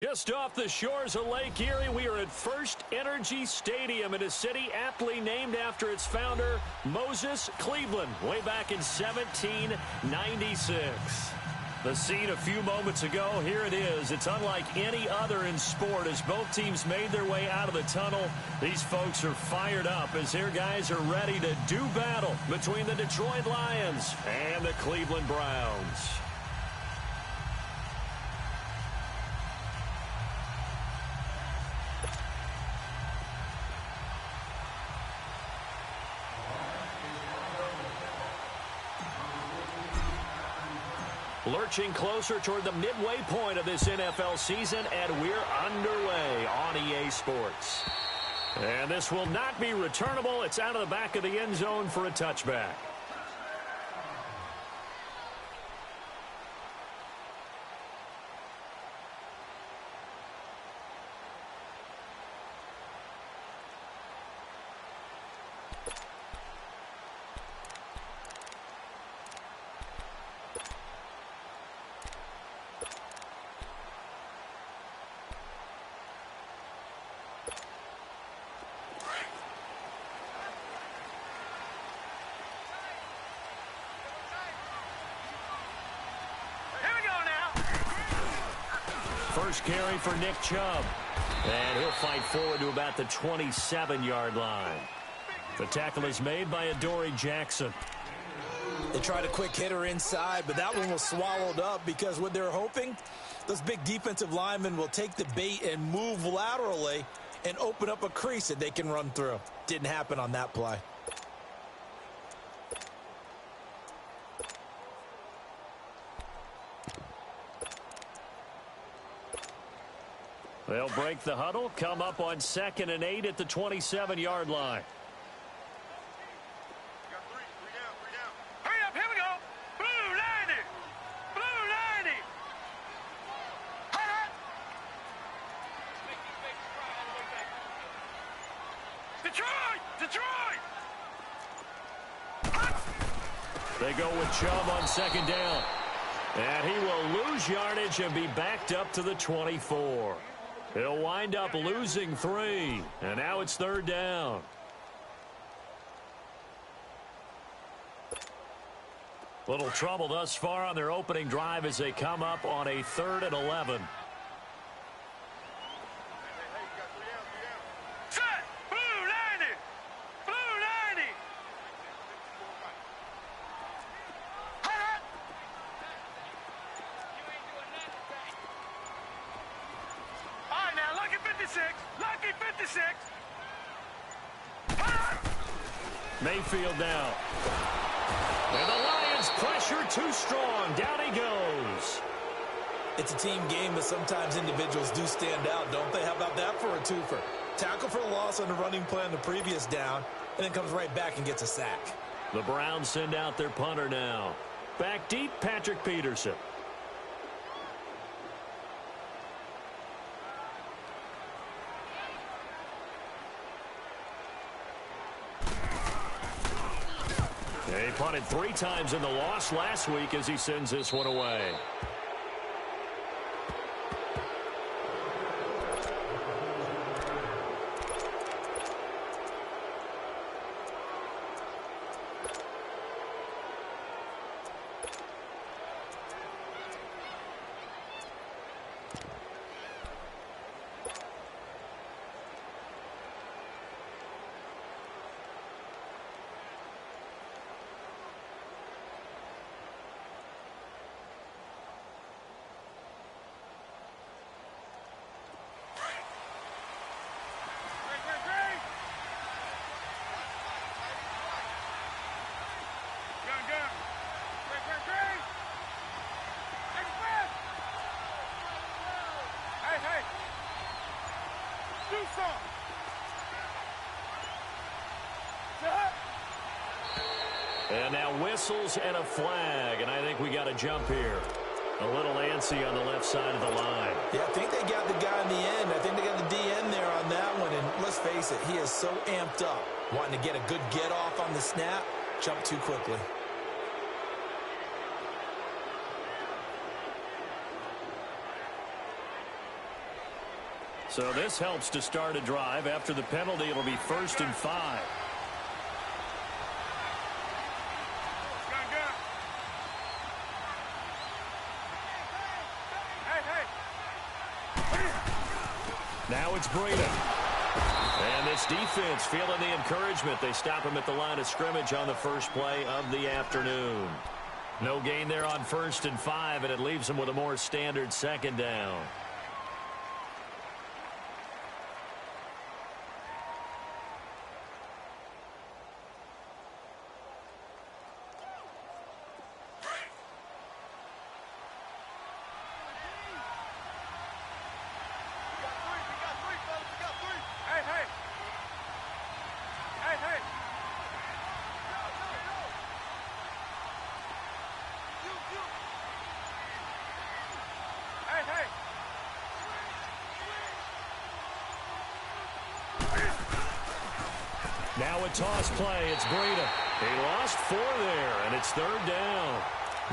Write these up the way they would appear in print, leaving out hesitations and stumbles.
Just off the shores of Lake Erie, we are at First Energy Stadium in a city aptly named after its founder, Moses Cleveland, way back in 1796. The scene a few moments ago, here it is. It's unlike any other in sport as both teams made their way out of the tunnel. These folks are fired up as their guys are ready to do battle between the Detroit Lions and the Cleveland Browns. Lurching closer toward the midway point of this NFL season, and we're underway on EA Sports. And this will not be returnable. It's out of the back of the end zone for a touchback. First carry for Nick Chubb. And he'll fight forward to about the 27-yard line. The tackle is made by Adoree Jackson. They tried a quick hitter inside, but that one was swallowed up because what they're hoping, those big defensive linemen will take the bait and move laterally and open up a crease that they can run through. Didn't happen on that play. They'll break the huddle, come up on 2nd and 8 at the 27-yard line. Hurry up, here we go. Blue 90. Blue 90. Detroit! Detroit! They go with Chubb on 2nd down. And he will lose yardage and be backed up to the 24. He'll wind up losing 3. And now it's 3rd down. Little trouble thus far on their opening drive as they come up on a 3rd and 11. Set! Blue 90! Blue 90! All right, now, lucky 56. Lucky 56. Mayfield now. And the Lions pressure too strong. Down he goes. It's a team game, but sometimes individuals do stand out, don't they? How about that for a twofer? Tackle for a loss on the running play on the previous down, and then comes right back and gets a sack. The Browns send out their punter now. Back deep, Patrick Peterson. He punted 3 times in the loss last week as he sends this one away. And now whistles and a flag, and I think we got a jump here. A little antsy on the left side of the line. Yeah, I think they got the guy in the end. I think they got the DN there on that one, and let's face it, he is so amped up, wanting to get a good get off on the snap, jump too quickly. So this helps to start a drive. After the penalty, it'll be 1st and 5. Now it's Breda. And this defense feeling the encouragement. They stop him at the line of scrimmage on the first play of the afternoon. No gain there on 1st and 5, and it leaves him with a more standard 2nd down. Now a toss play. It's Breda. He lost 4 there, and it's 3rd down.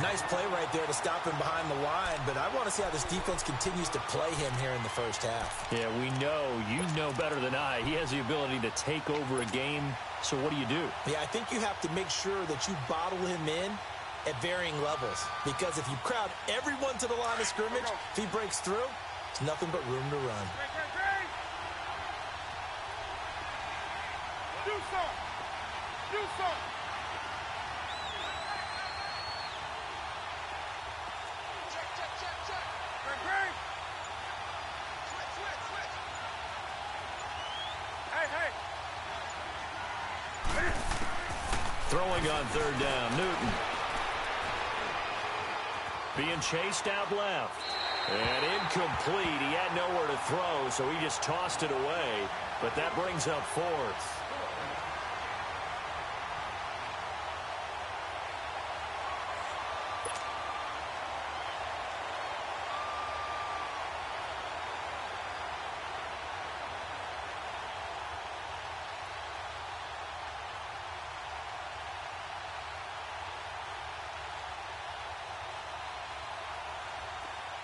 Nice play right there to stop him behind the line, but I want to see how this defense continues to play him here in the first half. Yeah, you know better than I. He has the ability to take over a game, so what do you do? Yeah, I think you have to make sure that you bottle him in at varying levels, because if you crowd everyone to the line of scrimmage, if he breaks through, it's nothing but room to run. Do some. Check. Switch. Hey. Throwing on 3rd down, Newton. Being chased out left. And incomplete. He had nowhere to throw, so he just tossed it away. But that brings up 4th.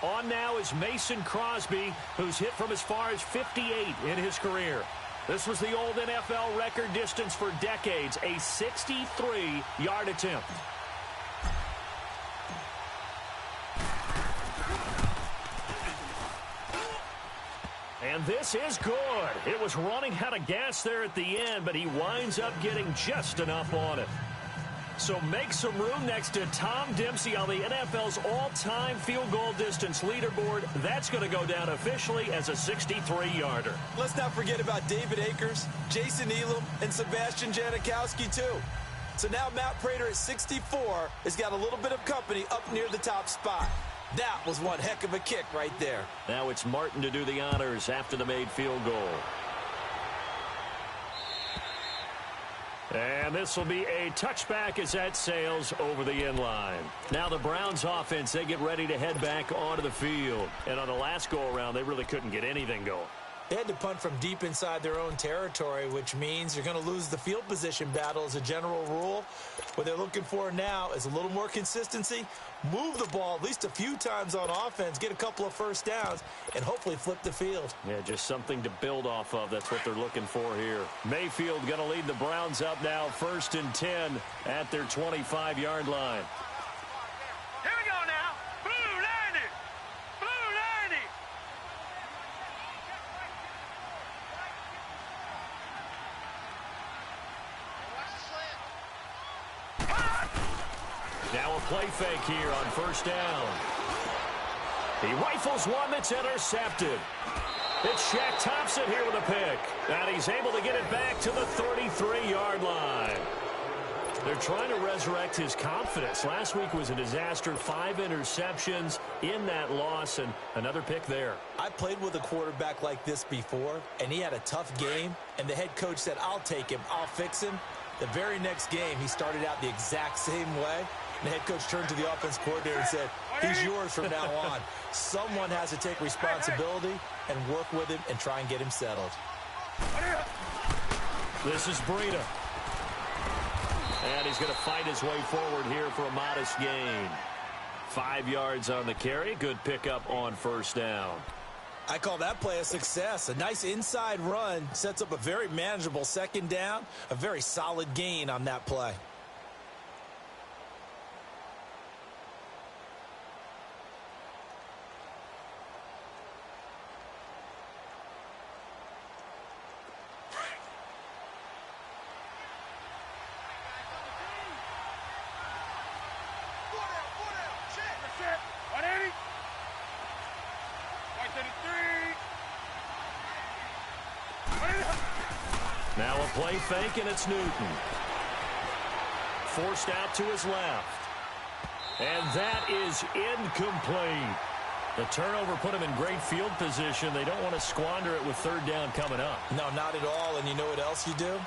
On now is Mason Crosby, who's hit from as far as 58 in his career. This was the old NFL record distance for decades, a 63-yard attempt. And this is good. It was running out of gas there at the end, but he winds up getting just enough on it. So make some room next to Tom Dempsey on the NFL's all-time field goal distance leaderboard. That's going to go down officially as a 63-yarder. Let's not forget about David Akers, Jason Elam, and Sebastian Janikowski, too. So now Matt Prater at 64 has got a little bit of company up near the top spot. That was one heck of a kick right there. Now it's Martin to do the honors after the made field goal. And this will be a touchback as that sails over the end line. Now the Browns offense, they get ready to head back onto the field. And on the last go-around, they really couldn't get anything going. They had to punt from deep inside their own territory, which means you're going to lose the field position battle as a general rule. What they're looking for now is a little more consistency, move the ball at least a few times on offense, get a couple of first downs, and hopefully flip the field. Yeah, just something to build off of. That's what they're looking for here. Mayfield going to lead the Browns up now, 1st and 10 at their 25-yard line. Here we go now. Blue Lightning. Now a play fake here on 1st down. He rifles one that's intercepted. It's Shaq Thompson here with a pick. And he's able to get it back to the 33-yard line. They're trying to resurrect his confidence. Last week was a disaster. 5 interceptions in that loss, and another pick there. I played with a quarterback like this before, and he had a tough game, and the head coach said, I'll take him, I'll fix him. The very next game, he started out the exact same way. The head coach turned to the offense coordinator and said, he's yours from now on. Someone has to take responsibility and work with him and try and get him settled. This is Breda. And he's going to fight his way forward here for a modest gain. 5 yards on the carry. Good pickup on 1st down. I call that play a success. A nice inside run sets up a very manageable second down, a very solid gain on that play. Now a play fake, and it's Newton. Forced out to his left. And that is incomplete. The turnover put him in great field position. They don't want to squander it with third down coming up. No, not at all. And you know what else you do?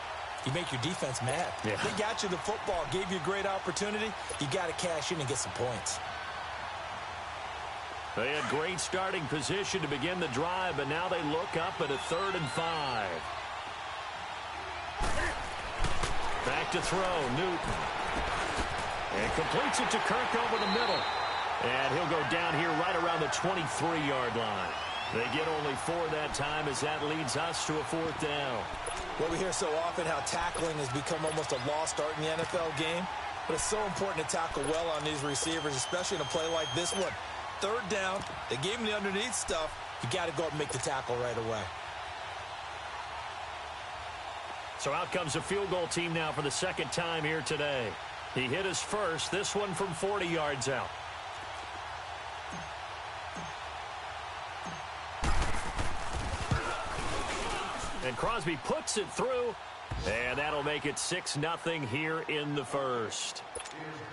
You make your defense mad. Yeah. They got you the football, gave you a great opportunity. You got to cash in and get some points. They had great starting position to begin the drive, but now they look up at a 3rd and 5. Back to throw, Newton. And completes it to Kirk over the middle. And he'll go down here right around the 23-yard line. They get only 4 that time as that leads us to a 4th down. Well, we hear so often how tackling has become almost a lost art in the NFL game. But it's so important to tackle well on these receivers, especially in a play like this one. 3rd down, they gave him the underneath stuff. You got to go up and make the tackle right away. So out comes a field goal team now for the 2nd time here today. He hit his first, this one from 40 yards out. And Crosby puts it through, and that'll make it 6-0 here in the first.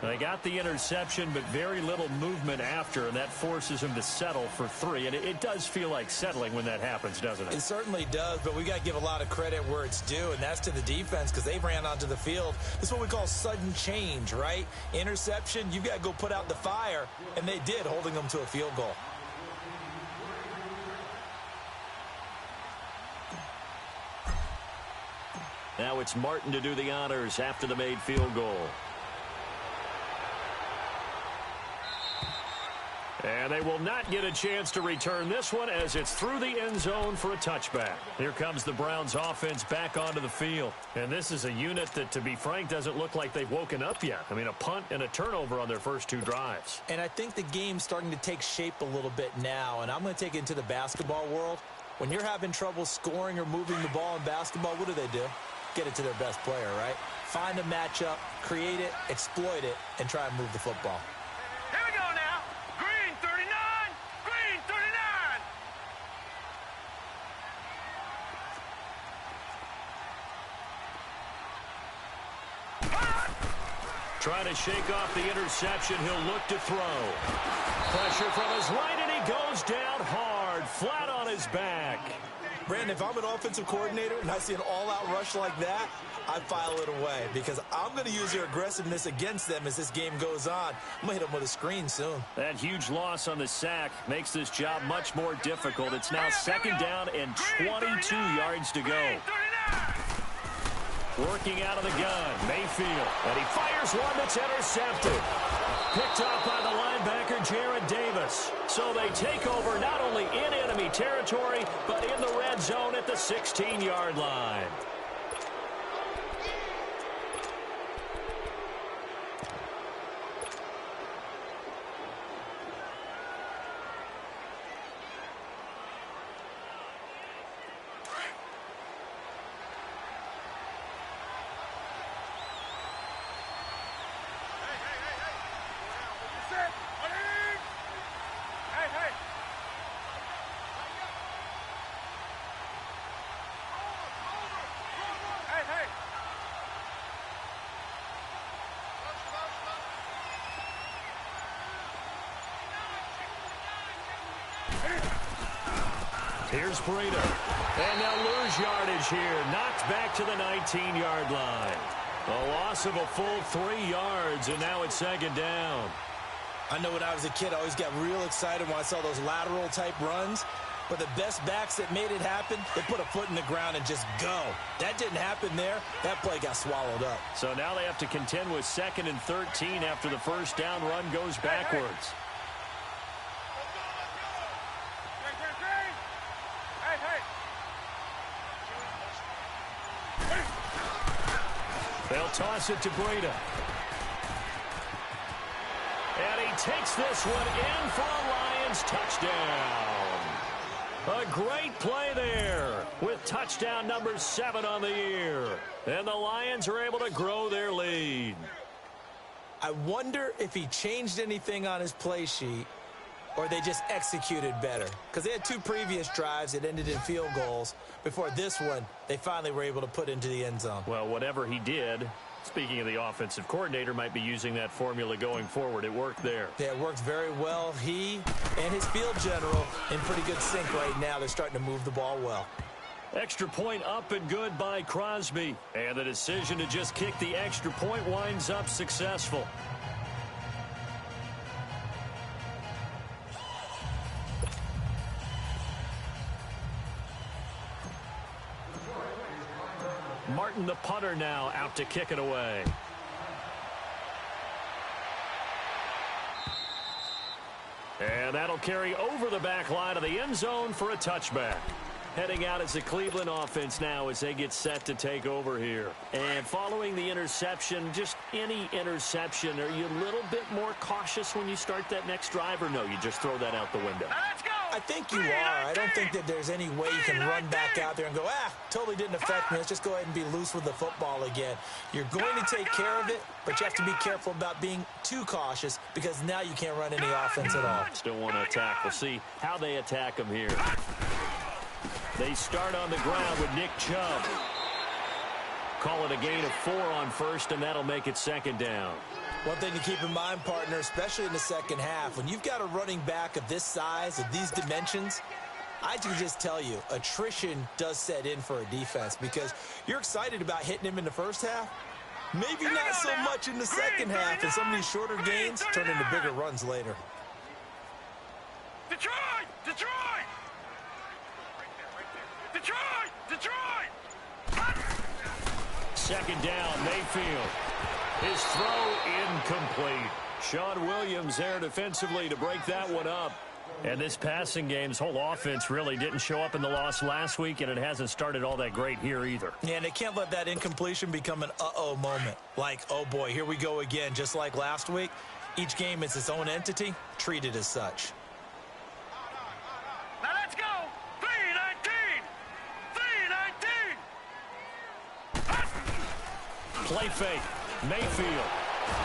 They got the interception, but very little movement after, and that forces him to settle for 3. And it does feel like settling when that happens, doesn't it? It certainly does, but we got to give a lot of credit where it's due, and that's to the defense because they ran onto the field. This is what we call sudden change, right? Interception, you got to go put out the fire, and they did, holding them to a field goal. Now it's Martin to do the honors after the made field goal. And they will not get a chance to return this one as it's through the end zone for a touchback. Here comes the Browns offense back onto the field. And this is a unit that, to be frank, doesn't look like they've woken up yet. I mean, a punt and a turnover on their first 2 drives. And I think the game's starting to take shape a little bit now. And I'm going to take it into the basketball world. When you're having trouble scoring or moving the ball in basketball, what do? Get it to their best player, right? Find a matchup, create it, exploit it, and try and move the football. Here we go now. Green 39. Green 39. Trying to shake off the interception. He'll look to throw. Pressure from his right, and he goes down hard, flat on his back. Brandon, if I'm an offensive coordinator and I see an all-out rush like that, I file it away because I'm going to use their aggressiveness against them as this game goes on. I'm going to hit them with a screen soon. That huge loss on the sack makes this job much more difficult. It's now 2nd down and 22 yards to go. Working out of the gun, Mayfield, and he fires one that's intercepted. Picked off by the linebacker, Jared Davis. So they take over not only in enemy territory, but in the red zone at the 16-yard line. Here's Breida. And they'll lose yardage here. Knocked back to the 19-yard line. A loss of a full 3 yards, and now it's 2nd down. I know when I was a kid, I always got real excited when I saw those lateral-type runs. But the best backs that made it happen, they put a foot in the ground and just go. That didn't happen there. That play got swallowed up. So now they have to contend with 2nd and 13 after the first down run goes backwards. They'll toss it to Breida. And he takes this one in for a Lions touchdown. A great play there with touchdown number 7 on the year. And the Lions are able to grow their lead. I wonder if he changed anything on his play sheet or they just executed better. Because they had 2 previous drives that ended in field goals. Before this one, they finally were able to put into the end zone. Well, whatever he did, speaking of the offensive coordinator, might be using that formula going forward. It worked there. Yeah, it worked very well. He and his field general in pretty good sync right now. They're starting to move the ball well. Extra point up and good by Crosby. And the decision to just kick the extra point winds up successful. Martin, the punter, now out to kick it away. And that'll carry over the back line of the end zone for a touchback. Heading out as the Cleveland offense now as they get set to take over here. And following the interception, just any interception, are you a little bit more cautious when you start that next drive, or no, you just throw that out the window? Let's go. I think you are. I don't think that there's any way you can run back out there and go, totally didn't affect me. Let's just go ahead and be loose with the football again. You're going to take care of it, but you have to be careful about being too cautious because now you can't run any offense at all. Still want to attack. We'll see how they attack them here. They start on the ground with Nick Chubb. Call it a gain of 4 on first, and that'll make it second down. One thing to keep in mind, partner, especially in the second half, when you've got a running back of this size, of these dimensions, I can just tell you, attrition does set in for a defense because you're excited about hitting him in the first half. Maybe not so much in the second half, and some of these shorter gains turn into bigger runs later. Detroit! Detroit! Detroit! Detroit! Second down, Mayfield. His throw incomplete. Sean Williams there defensively to break that one up. And this passing game's whole offense really didn't show up in the loss last week, and it hasn't started all that great here either. Yeah, and they can't let that incompletion become an uh-oh moment. Like, oh boy, here we go again, just like last week. Each game is its own entity, treated as such. Now let's go! 3-19! 3-19! Play fake. Mayfield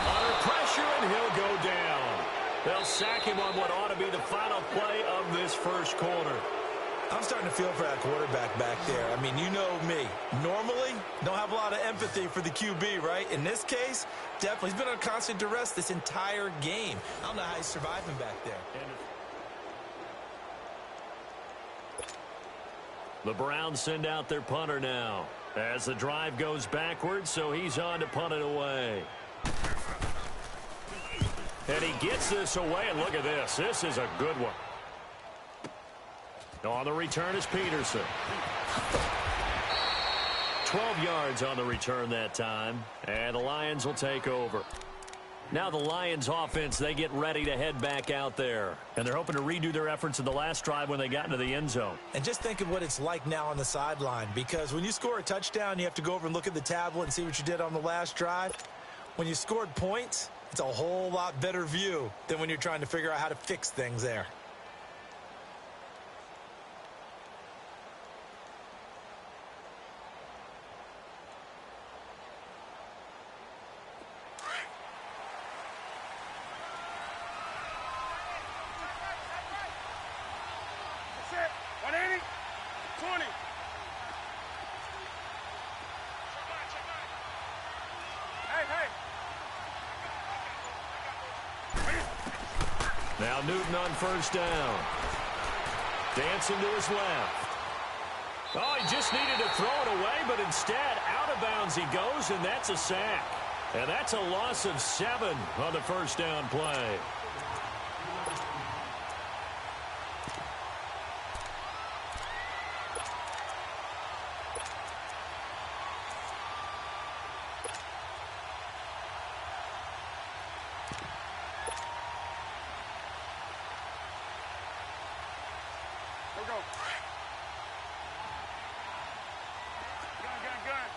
under pressure, and he'll go down. They'll sack him on what ought to be the final play of this first quarter. I'm starting to feel for that quarterback back there. I mean, you know me. Normally, don't have a lot of empathy for the QB, right? In this case, definitely. He's been on constant duress this entire game. I don't know how he's surviving back there. The Browns send out their punter now as the drive goes backwards, so he's on to punt it away. And he gets this away, and look at this. This is a good one. On the return is Peterson. 12 yards on the return that time, and the Lions will take over. Now the Lions offense, they get ready to head back out there. And they're hoping to redo their efforts in the last drive when they got into the end zone. And just think of what it's like now on the sideline, because when you score a touchdown, you have to go over and look at the tablet and see what you did on the last drive. When you scored points, it's a whole lot better view than when you're trying to figure out how to fix things there. That's it. 180. 20. Hey. Now Newton on first down. Dancing to his left. Oh, he just needed to throw it away, but instead, out of bounds he goes, and that's a sack. And that's a loss of 7 on the first down play. Go. Gun.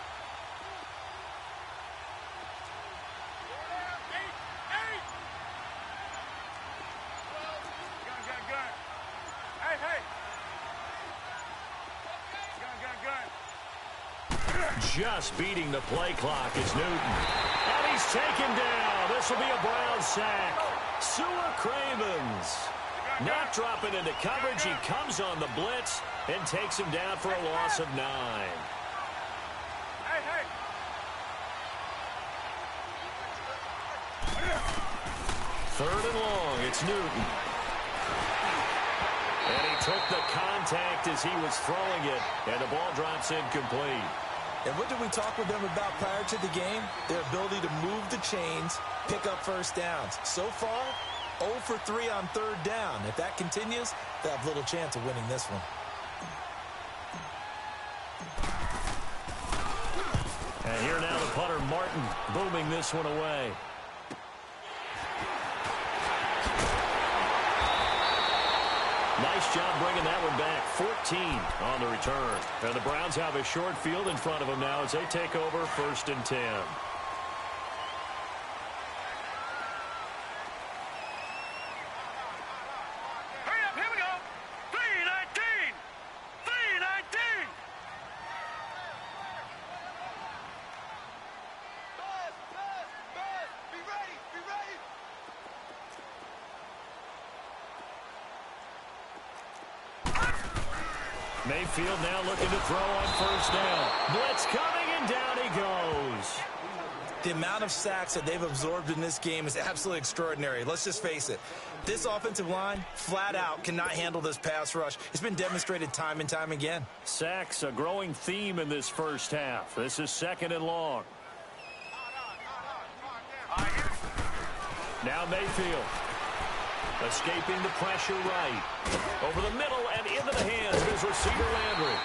just beating the play clock is Newton. And he's taken down. This will be a Browns sack. Sua Cravens not dropping into coverage. He comes on the blitz and takes him down for a loss of 9. Third and long, it's Newton. And he took the contact as he was throwing it, and the ball drops incomplete. And what did we talk with them about prior to the game? Their ability to move the chains, pick up first downs. So far, 0 for 3 on third down. If that continues, they'll have little chance of winning this one. And here now the punter, Martin, booming this one away. Nice job bringing that one back. 14 on the return. And the Browns have a short field in front of them now as they take over 1st and 10. Hurry up, here we go. 3:19. 3:19. Buzz, be ready, be ready. Mayfield now looking to throw on 1st down. Blitz coming, and down he goes. The amount of sacks that they've absorbed in this game is absolutely extraordinary. Let's just face it. This offensive line, flat out, cannot handle this pass rush. It's been demonstrated time and time again. Sacks, a growing theme in this first half. This is 2nd and long. Now Mayfield. Escaping the pressure right. Over the middle and into the hands of his receiver Landry.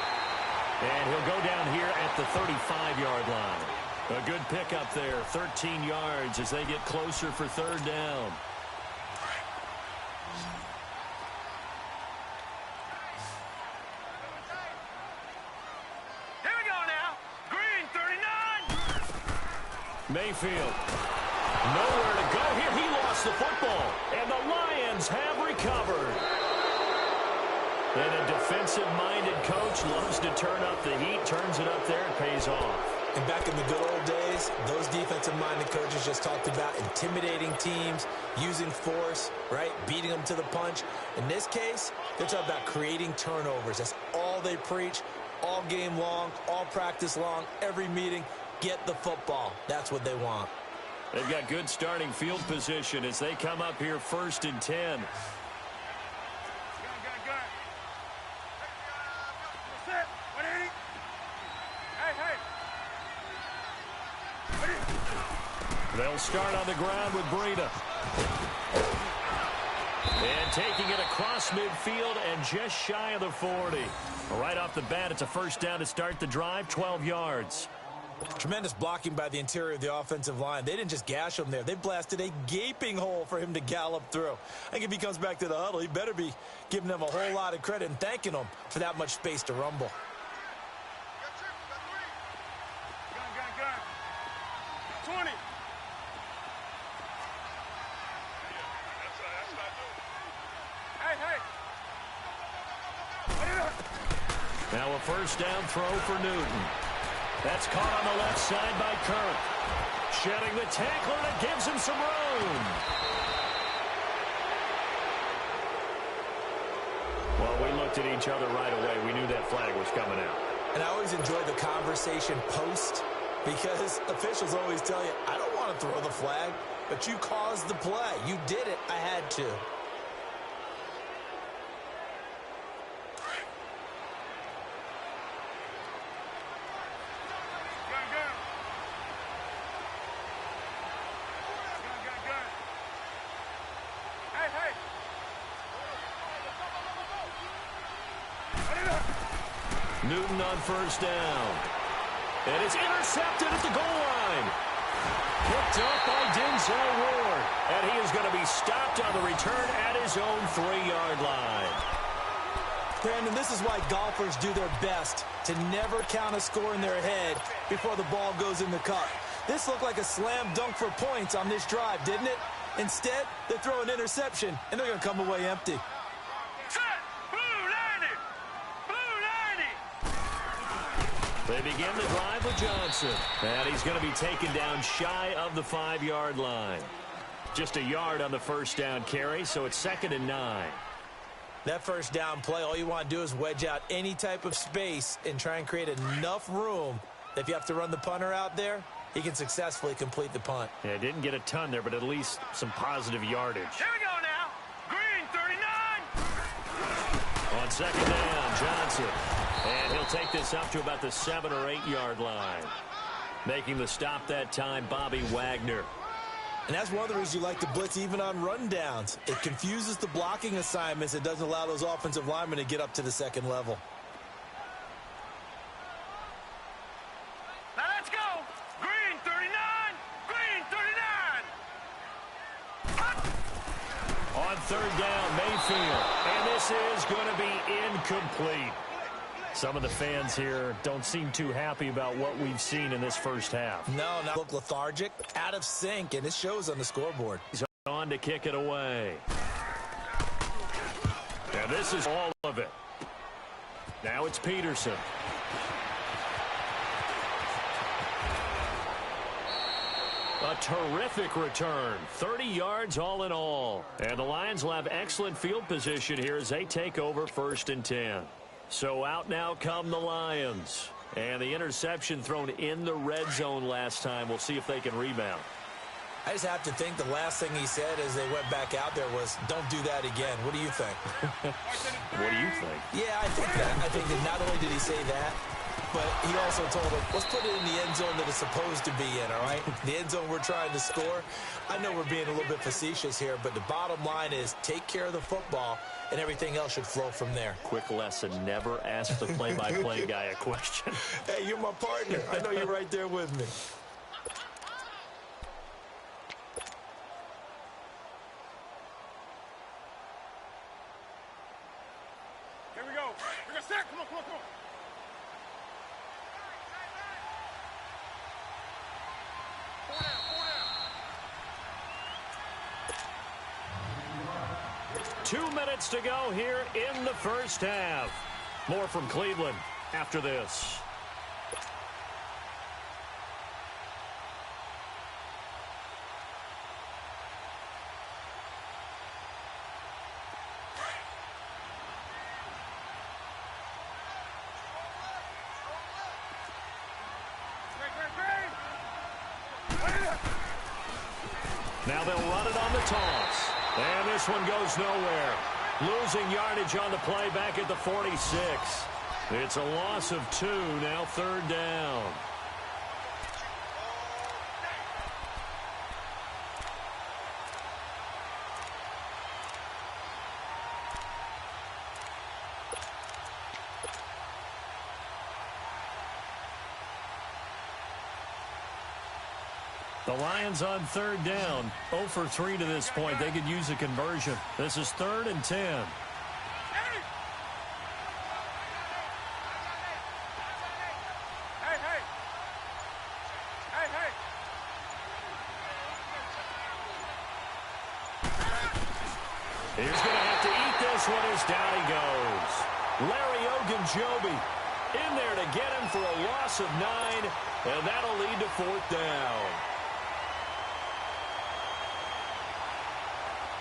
And he'll go down here at the 35-yard line. A good pickup there, 13 yards as they get closer for 3rd down. Here we go now. Green 39. Mayfield. Nowhere to go here. He lost the football. And the Lions have recovered. And a defensive-minded coach loves to turn up the heat, turns it up there, and pays off. And back in the good old days, those defensive-minded coaches just talked about intimidating teams, using force, right, beating them to the punch. In this case, they're talking about creating turnovers. That's all they preach, all game long, all practice long, every meeting. Get the football. That's what they want. They've got good starting field position as they come up here 1st and 10. Set. 180. Hey. They'll start on the ground with Breida. And taking it across midfield and just shy of the 40. Right off the bat, it's a 1st down to start the drive, 12 yards. Tremendous blocking by the interior of the offensive line. They didn't just gash him there. They blasted a gaping hole for him to gallop through. I think if he comes back to the huddle, he better be giving them a whole lot of credit and thanking them for that much space to rumble. Gun. 20. Hey. Now a 1st down throw for Newton. That's caught on the left side by Kirk. Shedding the tackler, and it gives him some room. Well, we looked at each other right away. We knew that flag was coming out. And I always enjoy the conversation post because officials always tell you, I don't want to throw the flag, but you caused the play. You did it. I had to. Newton on 1st down. And it's intercepted at the goal line. Picked up by Denzel Ward. And he is going to be stopped on the return at his own 3-yard line. Brandon, this is why golfers do their best to never count a score in their head before the ball goes in the cup. This looked like a slam dunk for points on this drive, didn't it? Instead, they throw an interception, and they're going to come away empty. Set. Blue 90. Blue 90. They begin the drive with Johnson. And he's going to be taken down shy of the 5-yard line. Just a yard on the first down carry, so it's 2nd and 9. That first down play, all you want to do is wedge out any type of space and try and create enough room that if you have to run the punter out there, he can successfully complete the punt. Yeah, didn't get a ton there, but at least some positive yardage. Here we go now. Green 39. On 2nd down, Johnson. And he'll take this up to about the 7- or 8-yard line. Making the stop that time, Bobby Wagner. And that's one of the reasons you like to blitz even on rundowns. It confuses the blocking assignments. It doesn't allow those offensive linemen to get up to the second level. Now let's go. Green 39. Green 39. On 3rd down, Mayfield. And this is going to be incomplete. Some of the fans here don't seem too happy about what we've seen in this first half. No, not look lethargic, out of sync, and it shows on the scoreboard. He's on to kick it away. And this is all of it. Now it's Peterson. A terrific return. 30 yards all in all. And the Lions will have excellent field position here as they take over 1st and 10. So out now come the Lions. And the interception thrown in the red zone last time. We'll see if they can rebound. I just have to think the last thing he said as they went back out there was, don't do that again. What do you think? What do you think? Yeah, I think that. I think that not only did he say that, but he also told him, let's put it in the end zone that it's supposed to be in, all right? The end zone we're trying to score. I know we're being a little bit facetious here, but the bottom line is take care of the football, and everything else should flow from there. Quick lesson, never ask the play-by-play guy a question. Hey, you're my partner. I know you're right there with me. Here we go. We're going to start. Come on, come on, come on. Four down, 2 minutes to go here in the first half. More from Cleveland after this. Now they'll run it on the toss. And this one goes nowhere. Losing yardage on the play back at the 46. It's a loss of 2, now 3rd down. The Lions on 3rd down. 0 for 3 to this point. They could use a conversion. This is 3rd and 10. Hey, hey. Hey, hey. He's going to have to eat this one as down he goes. Larry Ogunjobi in there to get him for a loss of 9, and that'll lead to 4th down.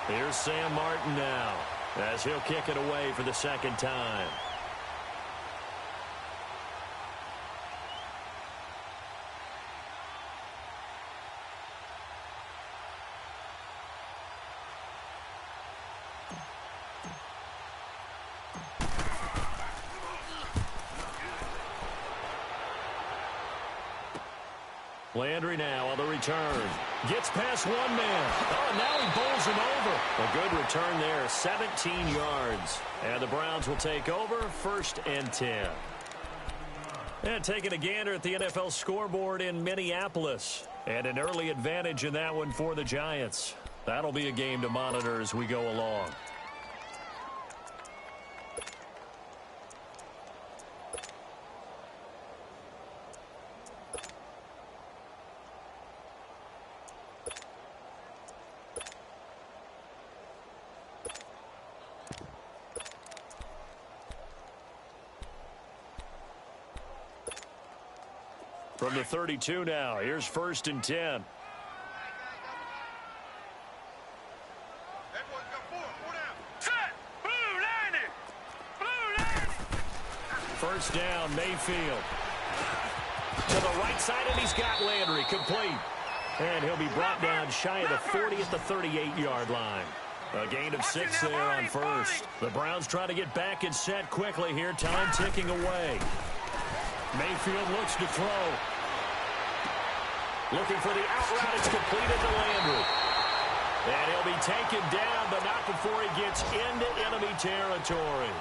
Here's Sam Martin now as he'll kick it away for the 2nd time. Landry now on the return. Gets past one man. Oh, now he bowls him over. A good return there, 17 yards. And the Browns will take over 1st and 10. And taking a gander at the NFL scoreboard in Minneapolis. And an early advantage in that one for the Giants. That'll be a game to monitor as we go along. From the 32 now, here's 1st and 10. First down, Mayfield. To the right side, and he's got Landry complete. And he'll be brought down shy of the 40 at the 38-yard line. A gain of 6 there on first. The Browns trying to get back and set quickly here. Time ticking away. Mayfield looks to throw. Looking for the out route. It's completed to Landry. And he'll be taken down, but not before he gets into enemy territory.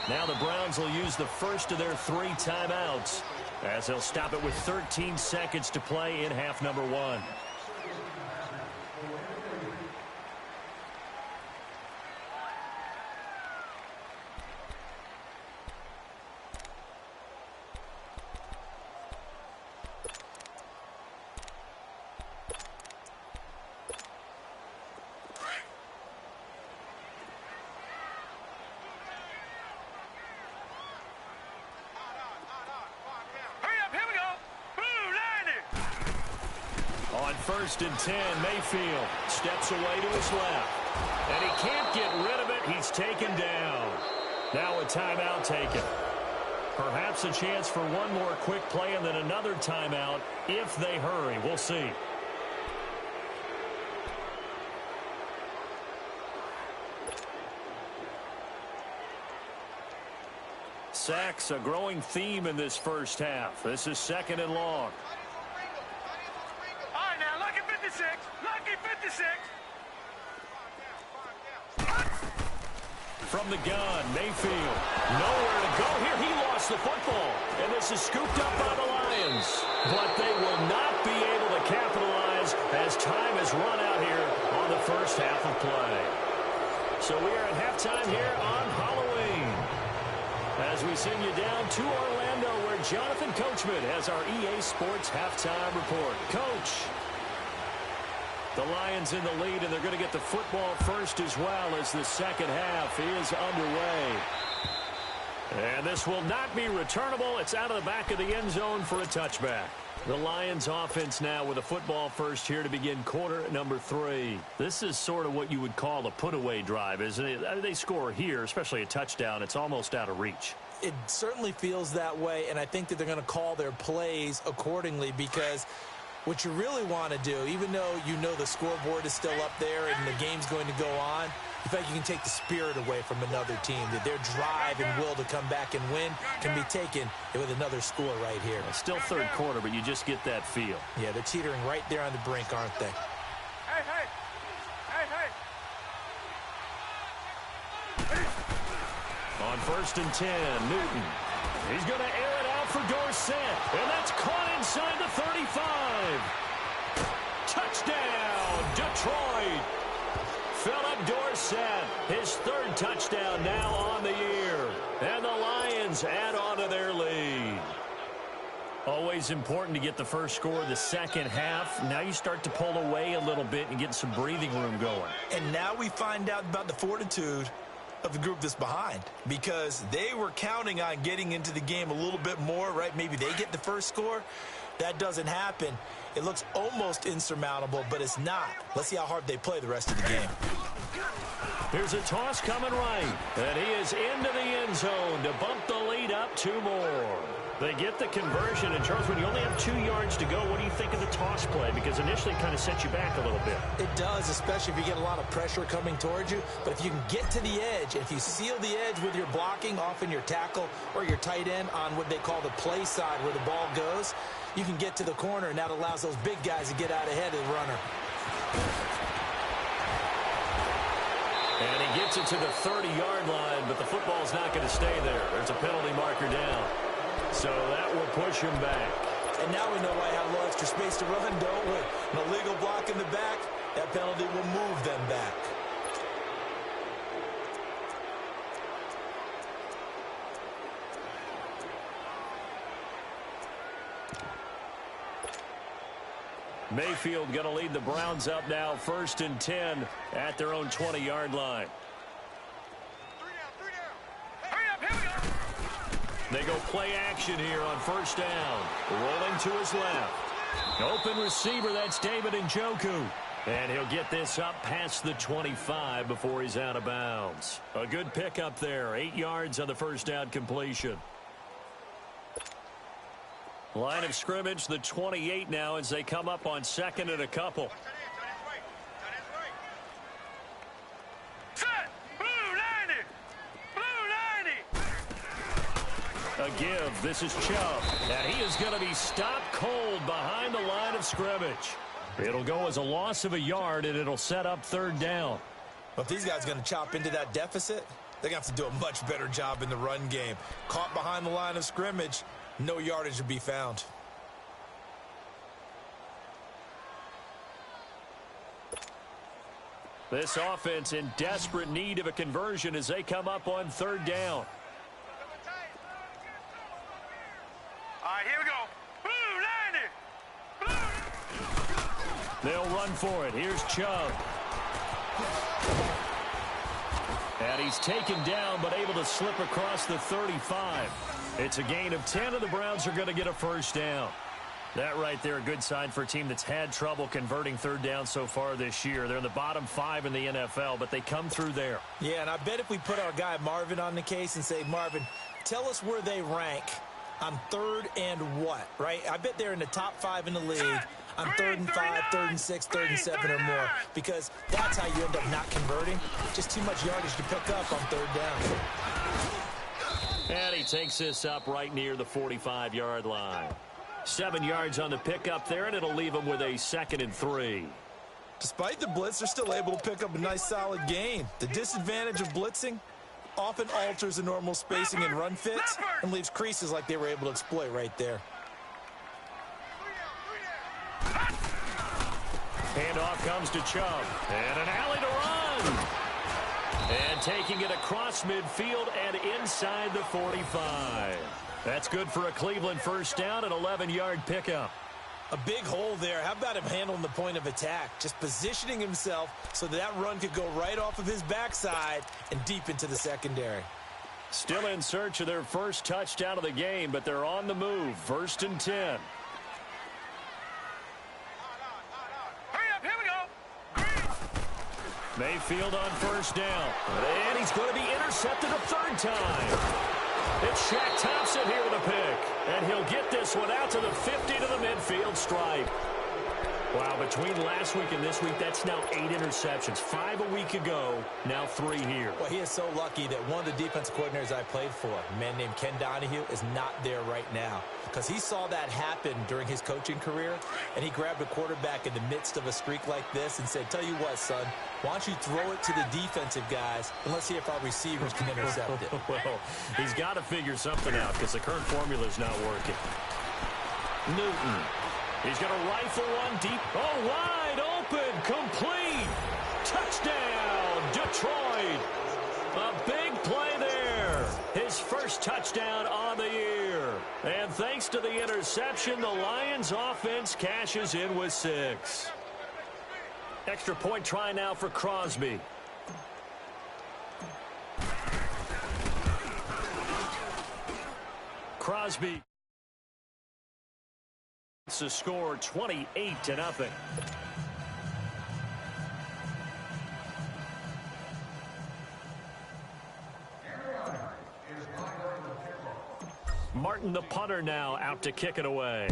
Now the Browns will use the first of their 3 timeouts as they'll stop it with 13 seconds to play in half number 1. First and 10, Mayfield steps away to his left. And he can't get rid of it. He's taken down. Now a timeout taken. Perhaps a chance for one more quick play and then another timeout if they hurry. We'll see. Sacks, a growing theme in this first half. This is 2nd and long. Lucky 56. From the gun, Mayfield. Nowhere to go here. He lost the football. And this is scooped up by the Lions. But they will not be able to capitalize as time has run out here on the first half of play. So we are at halftime here on Halloween. As we send you down to Orlando, where Jonathan Coachman has our EA Sports halftime report. Coach. The Lions in the lead, and they're going to get the football first as well as the second half is underway. And this will not be returnable. It's out of the back of the end zone for a touchback. The Lions offense now with a football first here to begin quarter number 3. This is sort of what you would call a put-away drive, isn't it? They score here, especially a touchdown. It's almost out of reach. It certainly feels that way, and I think that they're going to call their plays accordingly because what you really want to do, even though you know the scoreboard is still up there and the game's going to go on, in fact, you can take the spirit away from another team, that their drive and will to come back and win can be taken with another score right here. It's still third quarter, but you just get that feel. Yeah, they're teetering right there on the brink, aren't they? Hey, hey. On 1st and 10, Newton. He's going to air it out for Dorsett, and that's caught inside the 35. Touchdown, Detroit. Philip Dorsett, his 3rd touchdown now on the year. And the Lions add on to their lead. Always important to get the first score of the second half. Now you start to pull away a little bit and get some breathing room going. And now we find out about the fortitude of the group that's behind, because they were counting on getting into the game a little bit more, right? Maybe they get the first score. That doesn't happen. It looks almost insurmountable, but it's not. Let's see how hard they play the rest of the game. Here's a toss coming right, and he is into the end zone to bump the lead up 2 more. They get the conversion, and Charles, when you only have 2 yards to go, what do you think of the toss play? Because initially it kind of sets you back a little bit. It does, especially if you get a lot of pressure coming towards you. But if you can get to the edge, if you seal the edge with your blocking, often your tackle or your tight end on what they call the play side where the ball goes, you can get to the corner, and that allows those big guys to get out ahead of the runner. And he gets it to the 30-yard line, but the football's not going to stay there. There's a penalty marker down. So that will push him back. And now we know why I have a little extra space to run, don't we? An illegal block in the back, that penalty will move them back. Mayfield going to lead the Browns up now, 1st and 10 at their own 20-yard line. They go play action here on first down. Rolling to his left. Open receiver, that's David Njoku. And he'll get this up past the 25 before he's out of bounds. A good pickup there. 8 yards on the first down completion. Line of scrimmage, the 28 now as they come up on second and a couple. A give. This is Chubb. And he is going to be stopped cold behind the line of scrimmage. It'll go as a loss of a yard, and it'll set up third down. Well, if these guys are going to chop into that deficit, they're going to have to do a much better job in the run game. Caught behind the line of scrimmage, no yardage to be found. This offense in desperate need of a conversion as they come up on third down. All right, here we go. Blue, line it. Blue. They'll run for it. Here's Chubb. And he's taken down but able to slip across the 35. It's a gain of 10, and the Browns are going to get a first down. That right there, a good sign for a team that's had trouble converting third down so far this year. They're in the bottom 5 in the NFL, but they come through there. Yeah, and I bet if we put our guy Marvin on the case and say, Marvin, tell us where they rank on third and what, right? I bet they're in the top 5 in the league on 3rd and 5, 3rd and 6, 3rd and 7 or more, because that's how you end up not converting. Just too much yardage to pick up on third down. And he takes this up right near the 45-yard line. 7 yards on the pickup there, and it'll leave him with a 2nd and 3. Despite the blitz, they're still able to pick up a nice solid gain. The disadvantage of blitzing often alters the normal spacing and run fits and leaves creases like they were able to exploit right there. Handoff comes to Chubb. And an alley to run. And taking it across midfield and inside the 45. That's good for a Cleveland first down, an 11-yard pickup. A big hole there. How about him handling the point of attack? Just positioning himself so that run could go right off of his backside and deep into the secondary. Still in search of their first touchdown of the game, but they're on the move. 1st and 10. Hurry up, here we go. Mayfield on first down. And he's going to be intercepted a 3rd time. It's Shaq Thompson here with a pick. And he'll get this one out to the 50 to the midfield stripe. Wow, between last week and this week, that's now 8 interceptions. 5 a week ago, now 3 here. Well, he is so lucky that one of the defensive coordinators I played for, a man named Ken Donahue, is not there right now. Because he saw that happen during his coaching career, and he grabbed a quarterback in the midst of a streak like this and said, tell you what, son, why don't you throw it to the defensive guys, and let's see if our receivers can intercept it. Well, he's got to figure something out because the current formula is not working. Newton. He's going to rifle one deep. Oh, wide open. Complete. Touchdown, Detroit. A big play there. His first touchdown on the year. And thanks to the interception, the Lions offense cashes in with 6. Extra point try now for Crosby. Crosby. It's a score 28-0. Martin, the punter, now out to kick it away.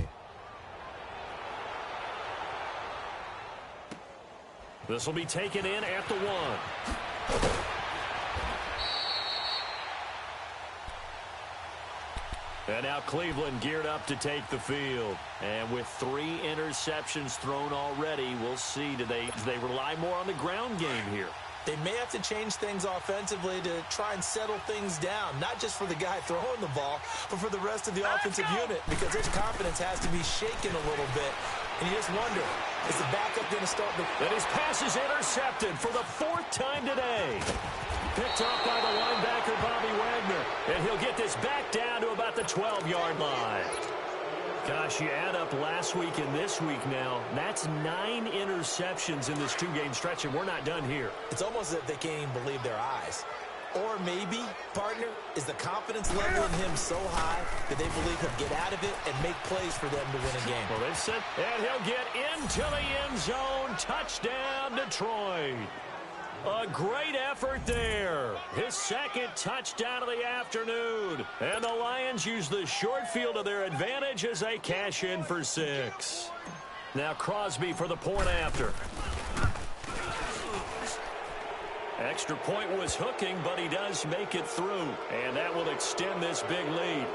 This will be taken in at the 1. And now Cleveland geared up to take the field. And with 3 interceptions thrown already, we'll see. Do they rely more on the ground game here? They may have to change things offensively to try and settle things down, not just for the guy throwing the ball, but for the rest of the offensive unit, because his confidence has to be shaken a little bit. And you just wonder, is the backup going to start the... And his pass is intercepted for the 4th time today. Picked up by the linebacker, Bobby Wagner. And he'll get this back down to about the 12-yard line. Gosh, you add up last week and this week now, that's 9 interceptions in this 2-game stretch, and we're not done here. It's almost as if they can't even believe their eyes. Or maybe, partner, is the confidence level in him so high that they believe he'll get out of it and make plays for them to win a game. Well, they've said, and he'll get into the end zone. Touchdown, Detroit. A great effort there. His second touchdown of the afternoon. And the Lions use the short field to their advantage as they cash in for 6. Now Crosby for the point after. Extra point was hooking, but he does make it through. And that will extend this big lead.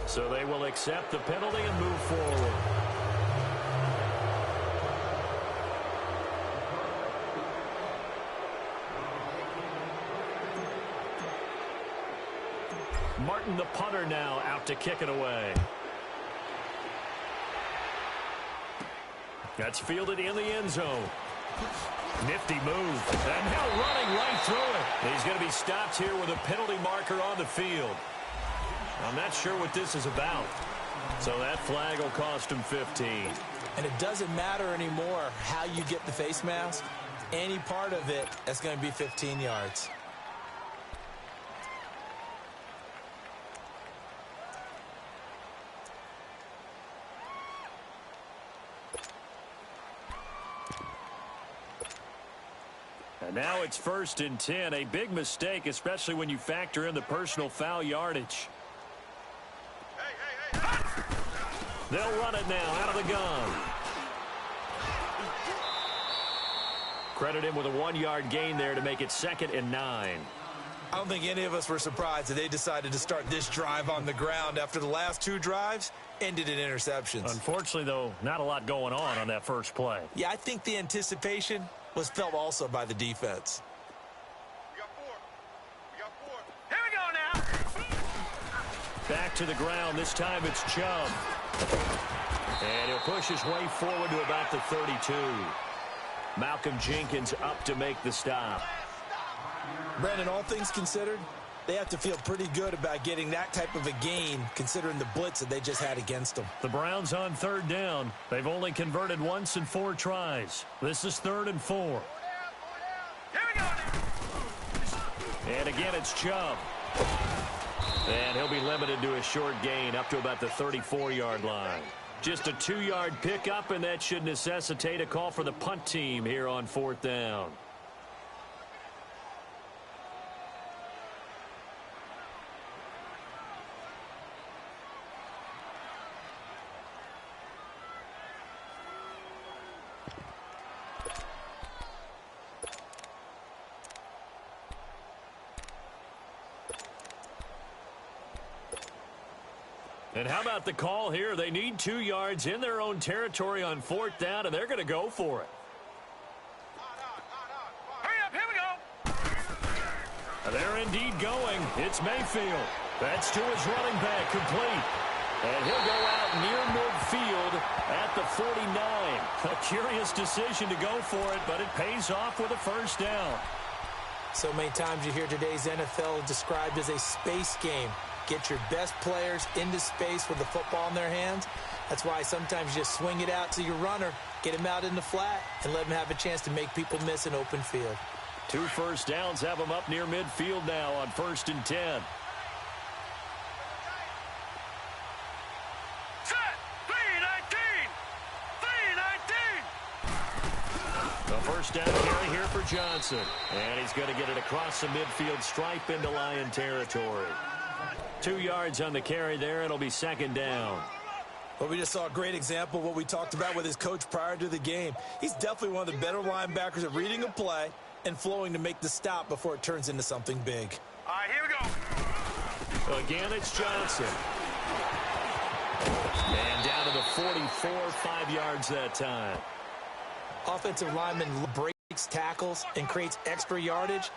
So they will accept the penalty and move forward. Martin, the punter, now out to kick it away. That's fielded in the end zone. Nifty move. And now running right through it. He's going to be stopped here with a penalty marker on the field. I'm not sure what this is about. So that flag will cost him 15. And it doesn't matter anymore how you get the face mask. Any part of it, that's going to be 15 yards. And now it's 1st and 10. A big mistake, especially when you factor in the personal foul yardage. They'll run it now out of the gun. Credit him with a 1-yard gain there to make it 2nd and 9. I don't think any of us were surprised that they decided to start this drive on the ground after the last 2 drives ended in interceptions. Unfortunately, though, not a lot going on that first play. Yeah, I think the anticipation was felt also by the defense. We got 4. Here we go now. Back to the ground. This time it's Chubb. And he'll push his way forward to about the 32. Malcolm Jenkins up to make the stop. Brandon, all things considered, they have to feel pretty good about getting that type of a gain considering the blitz that they just had against them. The Browns on 3rd down. They've only converted once in 4 tries. This is 3rd and 4. Here we go now. And again, it's Chubb. And he'll be limited to a short gain up to about the 34-yard line. Just a 2-yard pickup, and that should necessitate a call for the punt team here on 4th down. And how about the call here? They need 2 yards in their own territory on 4th down, and they're going to go for it. Hurry up, here we go. They're indeed going. It's Mayfield. That's to his running back, complete. And he'll go out near midfield at the 49. A curious decision to go for it, but it pays off with a 1st down. So many times you hear today's NFL described as a space game. Get your best players into space with the football in their hands. That's why sometimes you just swing it out to your runner, get him out in the flat, and let him have a chance to make people miss an open field. 2 first downs have him up near midfield now on 1st and 10. Set. 3-19. 3-19. The 1st down carry here for Johnson. And he's going to get it across the midfield stripe into Lion territory. 2 yards on the carry there. It'll be 2nd down. Well, we just saw a great example of what we talked about with his coach prior to the game. He's definitely one of the better linebackers at reading a play and flowing to make the stop before it turns into something big. All right, here we go. Again, it's Johnson. And down to the 44, 5 yards that time. Offensive lineman breaks tackles and creates extra yardage.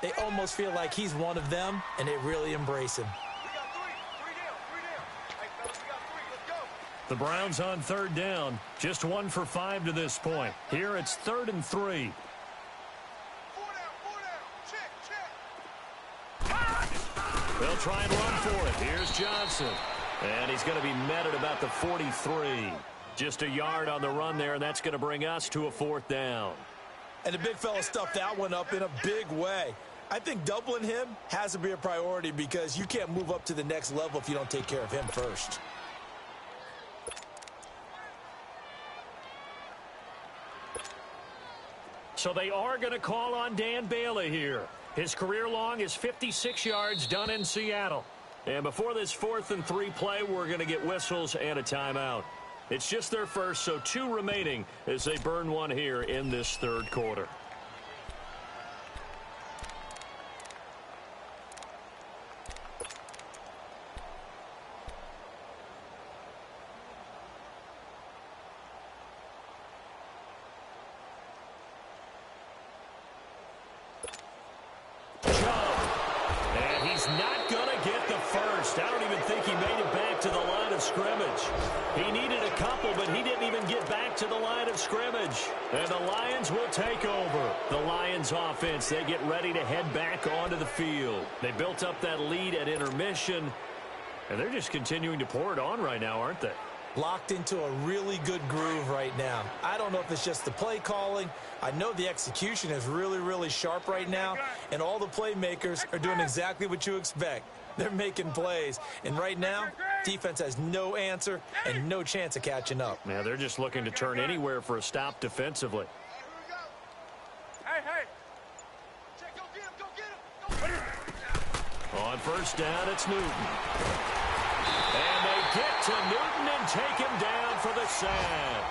They almost feel like he's one of them, and they really embrace him. We got 3. 3 down. 3 down. Hey, fellas, we got 3. Let's go. The Browns on 3rd down. Just 1 for 5 to this point. Here it's 3rd and 3. 4 down. 4 down. Check. They'll try and run for it. Here's Johnson. And he's going to be met at about the 43. Just a yard on the run there, and that's going to bring us to a 4th down. And the big fella stuffed that one up in a big way. I think doubling him has to be a priority because you can't move up to the next level if you don't take care of him first. So they are going to call on Dan Bailey here. His career long is 56 yards done in Seattle. And before this 4th and 3 play, we're going to get whistles and a timeout. It's just their first, so 2 remaining as they burn one here in this 3rd quarter. Not going to get the first. I don't even think he made it back to the line of scrimmage. He needed a couple, but he didn't even get back to the line of scrimmage. And the Lions will take over. The Lions offense, they get ready to head back onto the field. They built up that lead at intermission, and they're just continuing to pour it on right now, aren't they? Locked into a really good groove right now. I don't know if it's just the play calling. I know the execution is really, really sharp right now, and all the playmakers are doing exactly what you expect. They're making plays, and right now, defense has no answer and no chance of catching up. Yeah, they're just looking to turn anywhere for a stop defensively. Hey. Go get him. On first down, it's Newton. And they get to Newton and take him down for the sack.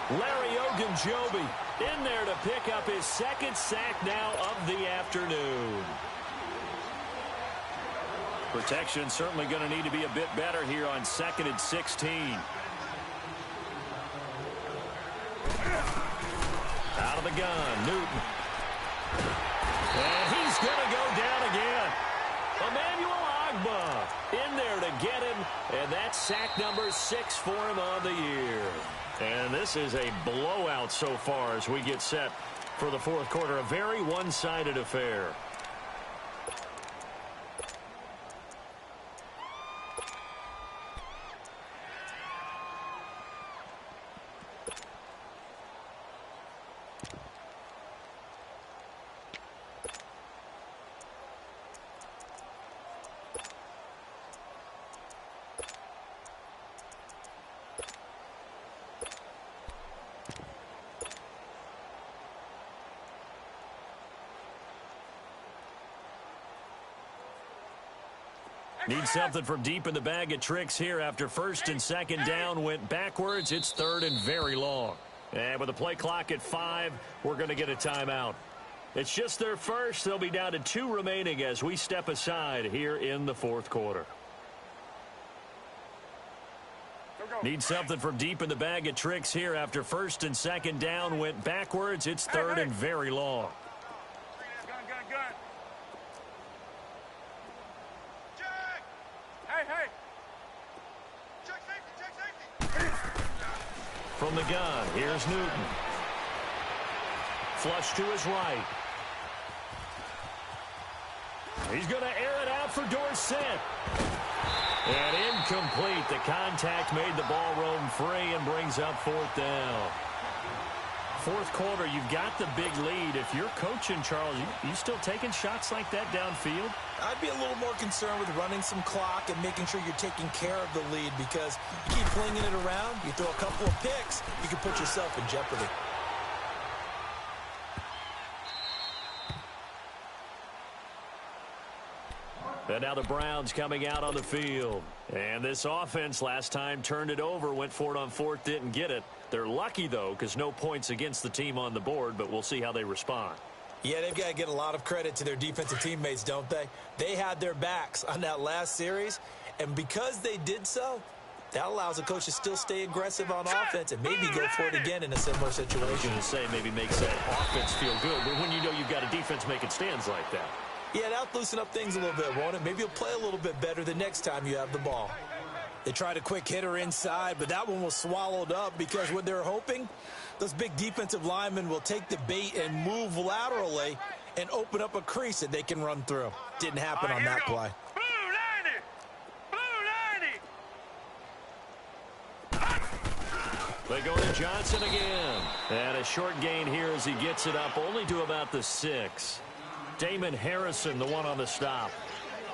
Larry Ogunjobi in there to pick up his 2nd sack now of the afternoon. Protection certainly going to need to be a bit better here on 2nd and 16. Out of the gun, Newton. And he's going to go down again. Emmanuel Ogbah in there to get him, and that's sack number 6 for him on the year. And this is a blowout so far as we get set for the 4th quarter. A very one-sided affair. Need something from deep in the bag of tricks here after 1st and 2nd down went backwards. It's 3rd and very long. And with the play clock at 5, we're going to get a timeout. It's just their first. They'll be down to 2 remaining as we step aside here in the 4th quarter. Need something from deep in the bag of tricks here after 1st and 2nd down went backwards. It's 3rd and very long. Gun. Hey. Check safety. From the gun, here's Newton. Flush to his right. He's going to air it out for Dorsett. And incomplete. The contact made the ball roam free and brings up 4th down. 4th quarter, you've got the big lead. If you're coaching, Charles, you still taking shots like that downfield? I'd be a little more concerned with running some clock and making sure you're taking care of the lead, because you keep flinging it around, you throw a couple of picks, you can put yourself in jeopardy. And now the Browns coming out on the field. And this offense last time turned it over, went for it on 4th, didn't get it. They're lucky, though, because no points against the team on the board, but we'll see how they respond. Yeah, they've got to get a lot of credit to their defensive teammates, don't they? They had their backs on that last series, and because they did so, that allows the coach to still stay aggressive on offense and maybe go for it again in a similar situation. I was going to say maybe makes that offense feel good, but when you know you've got a defense making stands like that. Yeah, that'll loosen up things a little bit, won't it? Maybe you'll play a little bit better the next time you have the ball. They tried a quick hitter inside, but that one was swallowed up because what they're hoping, those big defensive linemen will take the bait and move laterally and open up a crease that they can run through. Didn't happen on that play. They go to Johnson again. And a short gain here as he gets it up only to about the 6. Damon Harrison, the one on the stop.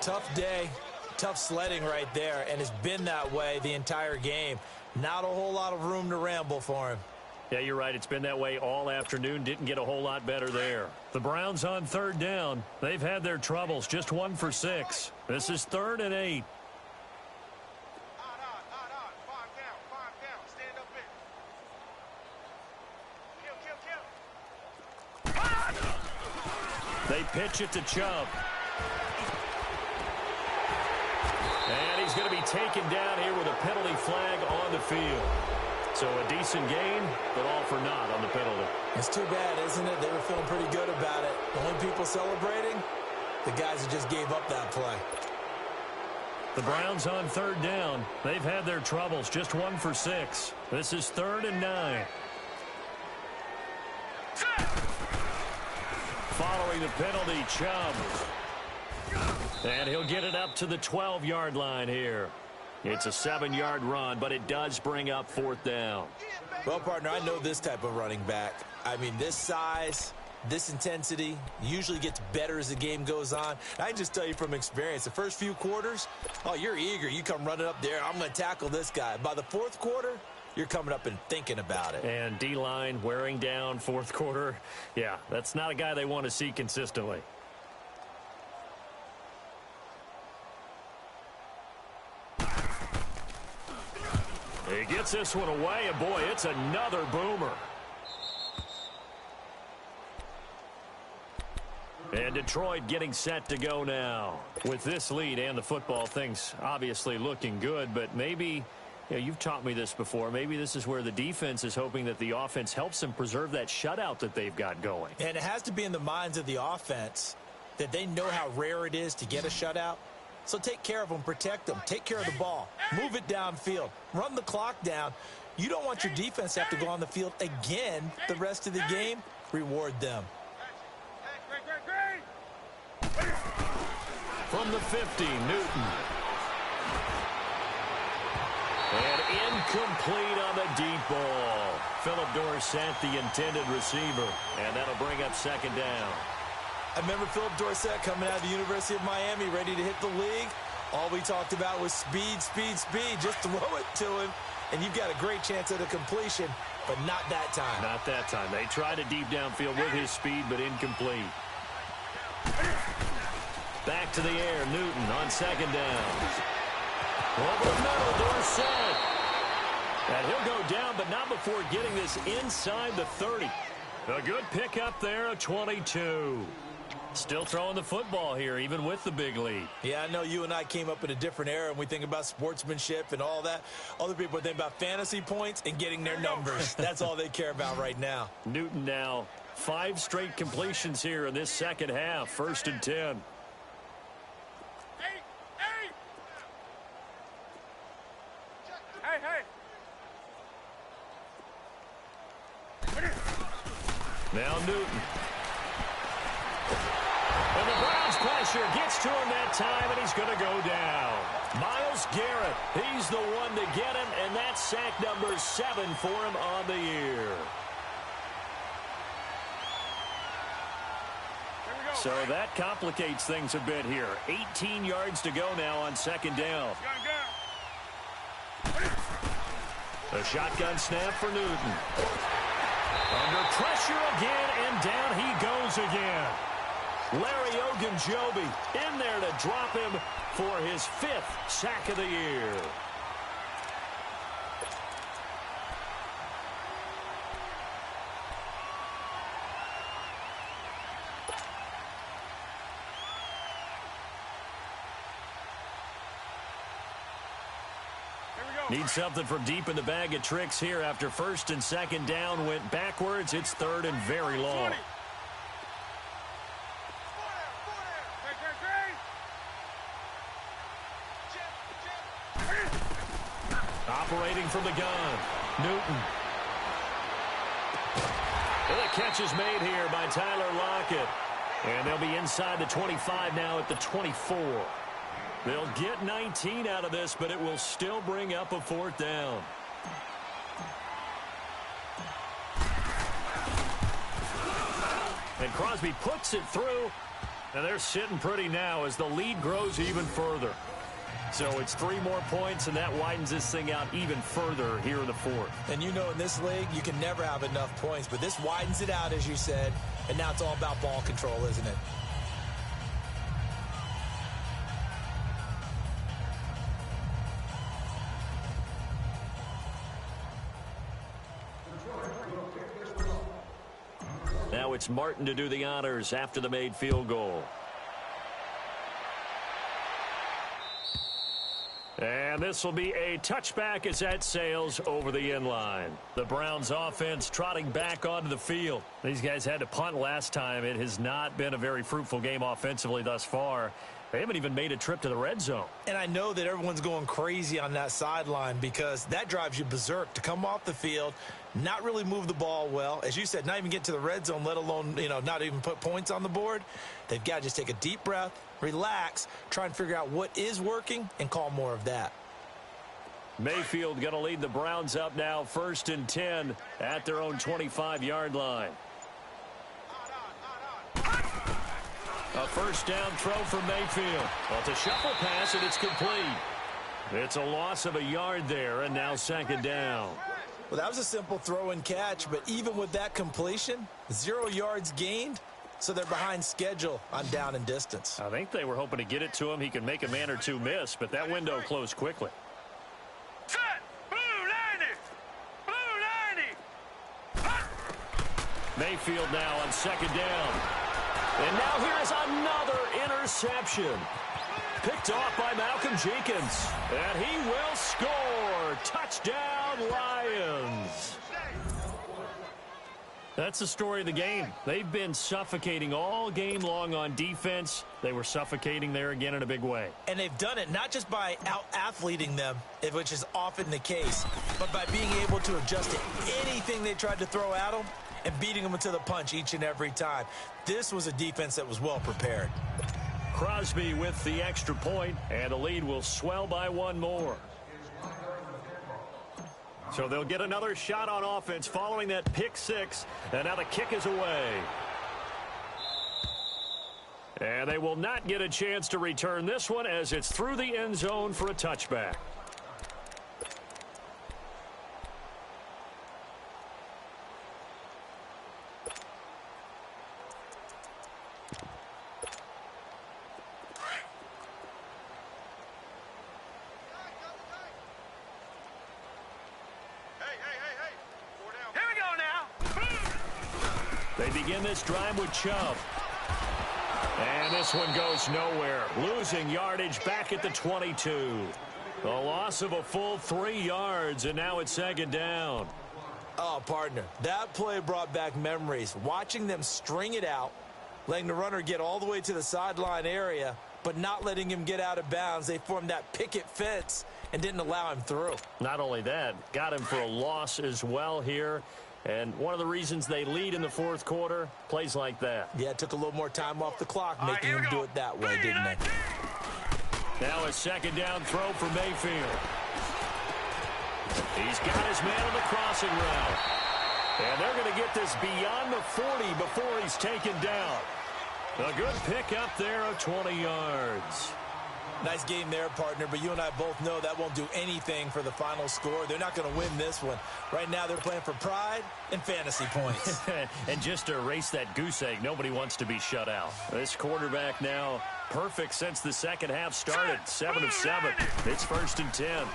Tough day, tough sledding right there, and it's been that way the entire game. Not a whole lot of room to ramble for him. Yeah, you're right. It's been that way all afternoon. Didn't get a whole lot better there. The Browns on 3rd down. They've had their troubles. Just 1 for 6. This is 3rd and 8. Five down. Stand up in. Kill. They pitch it to Chubb. And he's going to be taken down here with a penalty flag on the field. So a decent gain, but all for naught on the penalty. It's too bad, isn't it? They were feeling pretty good about it. The only people celebrating, the guys that just gave up that play. The Browns on 3rd down. They've had their troubles. Just 1 for 6. This is 3rd and 9. Following the penalty, Chubb. And he'll get it up to the 12-yard line here. It's a 7-yard run, but it does bring up 4th down. Well, partner, I know this type of running back. I mean, this size, this intensity usually gets better as the game goes on. I can just tell you from experience, the first few quarters, oh, you're eager. You come running up there, I'm going to tackle this guy. By the 4th quarter, you're coming up and thinking about it. And D-line wearing down 4th quarter. Yeah, that's not a guy they want to see consistently. He gets this one away, and boy, it's another boomer. And Detroit getting set to go now. With this lead and the football, things obviously looking good, but maybe, you've taught me this before, maybe this is where the defense is hoping that the offense helps them preserve that shutout that they've got going. And it has to be in the minds of the offense that they know how rare it is to get a shutout. So take care of them, protect them, take care of the ball, move it downfield, run the clock down. You don't want your defense to have to go on the field again the rest of the game. Reward them. From the 50, Newton. And incomplete on the deep ball. Philip Dorsett, the intended receiver. And that'll bring up 2nd down. I remember Philip Dorsett coming out of the University of Miami ready to hit the league. All we talked about was speed, speed, speed. Just throw it to him, and you've got a great chance at a completion, but not that time. Not that time. They tried a deep downfield with his speed, but incomplete. Back to the air, Newton on 2nd down. Over the middle, Dorsett. And he'll go down, but not before getting this inside the 30. A good pickup there, a 22. Still throwing the football here, even with the big lead. Yeah, I know you and I came up in a different era, and we think about sportsmanship and all that. Other people think about fantasy points and getting their numbers. That's all they care about right now. Newton now, 5 straight completions here in this second half. 1st and 10. Hey. Now Newton. And the Browns pressure gets to him that time, and he's going to go down. Myles Garrett, he's the one to get him, and that's sack number 7 for him on the year. So that complicates things a bit here. 18 yards to go now on 2nd down. A shotgun snap for Newton. Under pressure again, and down he goes again. Larry Ogunjobi in there to drop him for his 5th sack of the year. Need something from deep in the bag of tricks here after 1st and 2nd down went backwards. It's 3rd and very long. Operating from the gun, Newton. And the catch is made here by Tyler Lockett. And they'll be inside the 25 now at the 24. They'll get 19 out of this, but it will still bring up a 4th down. And Crosby puts it through. And they're sitting pretty now as the lead grows even further. So it's 3 more points, and that widens this thing out even further here in the fourth. And you know in this league, you can never have enough points. But this widens it out, as you said. And now it's all about ball control, isn't it? Now it's Martin to do the honors after the made field goal. And this will be a touchback as that sails over the end line. The Browns offense trotting back onto the field. These guys had to punt last time. It has not been a very fruitful game offensively thus far. They haven't even made a trip to the red zone. And I know that everyone's going crazy on that sideline because that drives you berserk to come off the field, not really move the ball well. As you said, not even get to the red zone, let alone, not even put points on the board. They've got to just take a deep breath, relax, try and figure out what is working, and call more of that. Mayfield going to lead the Browns up now, 1st and 10 at their own 25-yard line. A first down throw from Mayfield. Well, it's a shuffle pass, and it's complete. It's a loss of a yard there, and now 2nd down. Well, that was a simple throw and catch, but even with that completion, 0 yards gained, so they're behind schedule on down and distance. I think they were hoping to get it to him. He could make a man or two miss, but that window closed quickly. Set! Blue 90! Blue 90! Mayfield now on 2nd down. And now here's another interception. Picked off by Malcolm Jenkins. And he will score. Touchdown, Lions. That's the story of the game. They've been suffocating all game long on defense. They were suffocating there again in a big way. And they've done it not just by out-athleting them, which is often the case, but by being able to adjust to anything they tried to throw at them and beating them to the punch each and every time. This was a defense that was well prepared. Crosby with the extra point, and the lead will swell by 1 more. So they'll get another shot on offense following that pick 6, and now the kick is away. And they will not get a chance to return this one as it's through the end zone for a touchback. They begin this drive with Chubb. And this one goes nowhere. Losing yardage back at the 22. A loss of a full 3 yards, and now it's 2nd down. Oh, partner, that play brought back memories. Watching them string it out, letting the runner get all the way to the sideline area, but not letting him get out of bounds. They formed that picket fence and didn't allow him through. Not only that, got him for a loss as well here. And one of the reasons they lead in the 4th quarter, plays like that. Yeah, it took a little more time off the clock, making him do it that way, didn't it? Now a 2nd down throw for Mayfield. He's got his man on the crossing route. And they're going to get this beyond the 40 before he's taken down. A good pick up there of 20 yards. Nice game there, partner, but you and I both know that won't do anything for the final score. They're not going to win this one. Right now they're playing for pride and fantasy points. And just to erase that goose egg, nobody wants to be shut out. This quarterback now perfect since the second half started. 7 of 7. It's 1st and 10.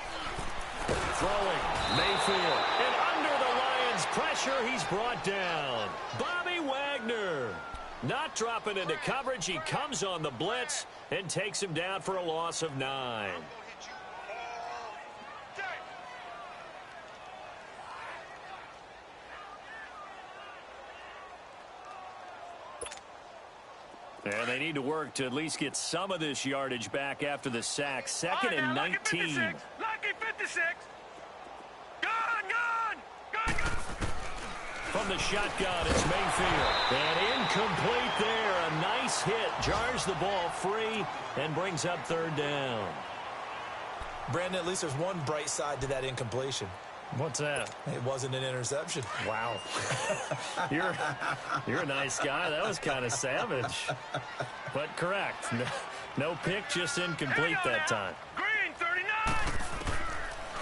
Throwing, Mayfield. And under the Lions' pressure, he's brought down. Bobby Wagner. Not dropping into coverage. He comes on the blitz and takes him down for a loss of 9. And they need to work to at least get some of this yardage back after the sack. 2nd and 19. Lucky 56. Gone. From the shotgun, it's Mayfield. And incomplete there. A nice hit. Jars the ball free and brings up 3rd down. Brandon, at least there's one bright side to that incompletion. What's that? It wasn't an interception. Wow. You're a nice guy. That was kind of savage. But correct. No pick, just incomplete that time. Green 39.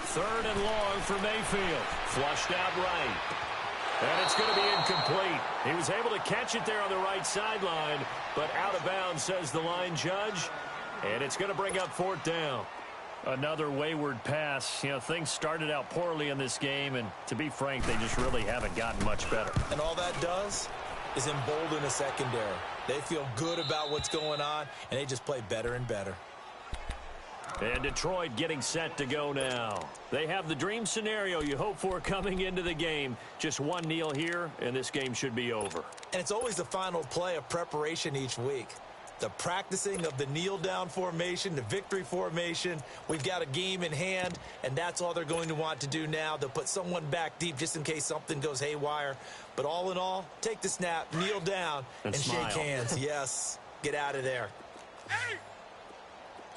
Third and long for Mayfield. Flushed out right. And it's going to be incomplete. He was able to catch it there on the right sideline, but out of bounds, says the line judge. And it's going to bring up fourth down. Another wayward pass. You know, things started out poorly in this game, and to be frank, they just really haven't gotten much better. And all that does is embolden a secondary. They feel good about what's going on, and they just play better and better. And Detroit getting set to go now. They have the dream scenario you hope for coming into the game. Just one kneel here, and this game should be over. And it's always the final play of preparation each week. The practicing of the kneel-down formation, the victory formation. We've got a game in hand, and that's all they're going to want to do now. They'll put someone back deep just in case something goes haywire. But all in all, take the snap, kneel down, and shake hands. Yes, get out of there.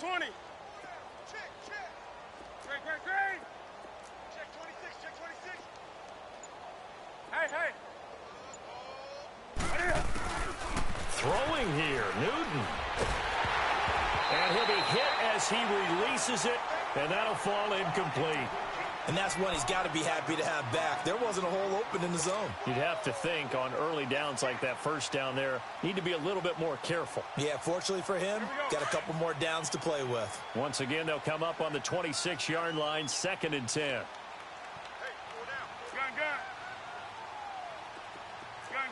20. Great. Check 26. Hey. Throwing here, Newton. And he'll be hit as he releases it, and that'll fall incomplete. And that's one he's got to be happy to have back. There wasn't a hole open in the zone. You'd have to think on early downs like that first down there, need to be a little bit more careful. Yeah, fortunately for him, got a couple more downs to play with. Once again, they'll come up on the 26-yard line, 2nd and 10. Hey, pull down.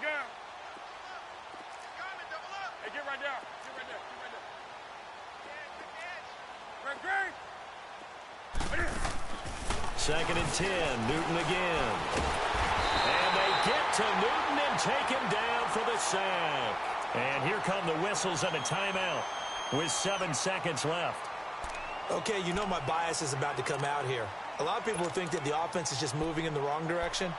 Gun. Hey, get right down. Great. 2nd and 10, Newton again. And they get to Newton and take him down for the sack. And here come the whistles and a timeout with 7 seconds left. Okay, you know my bias is about to come out here. A lot of people think that the offense is just moving in the wrong direction.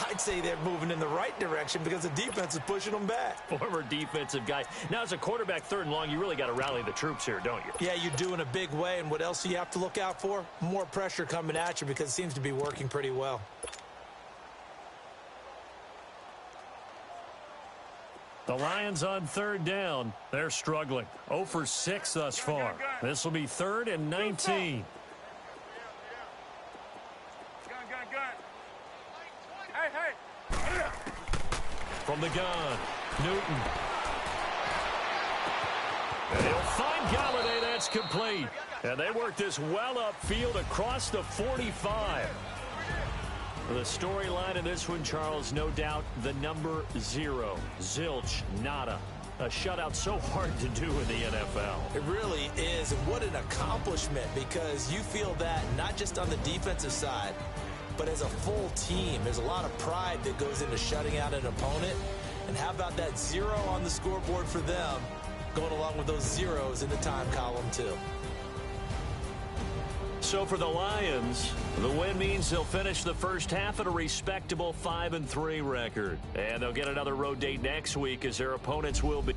I'd say they're moving in the right direction because the defense is pushing them back. Former defensive guy. Now, as a quarterback 3rd and long, you really got to rally the troops here, don't you? Yeah, you do in a big way. And what else do you have to look out for? More pressure coming at you because it seems to be working pretty well. The Lions on 3rd down. They're struggling. 0 for 6 thus far. This will be 3rd and 19. Gun. Hey. From the gun, Newton. And he'll find Galladay. That's complete. And they work this well upfield across the 45. The storyline in this one, Charles, no doubt the number 0. Zilch, nada. A shutout so hard to do in the NFL. It really is. And what an accomplishment, because you feel that not just on the defensive side, but as a full team. There's a lot of pride that goes into shutting out an opponent. And how about that 0 on the scoreboard for them, going along with those zeros in the time column too. So for the Lions, the win means they'll finish the first half at a respectable 5-3 record. And they'll get another road date next week as their opponents will be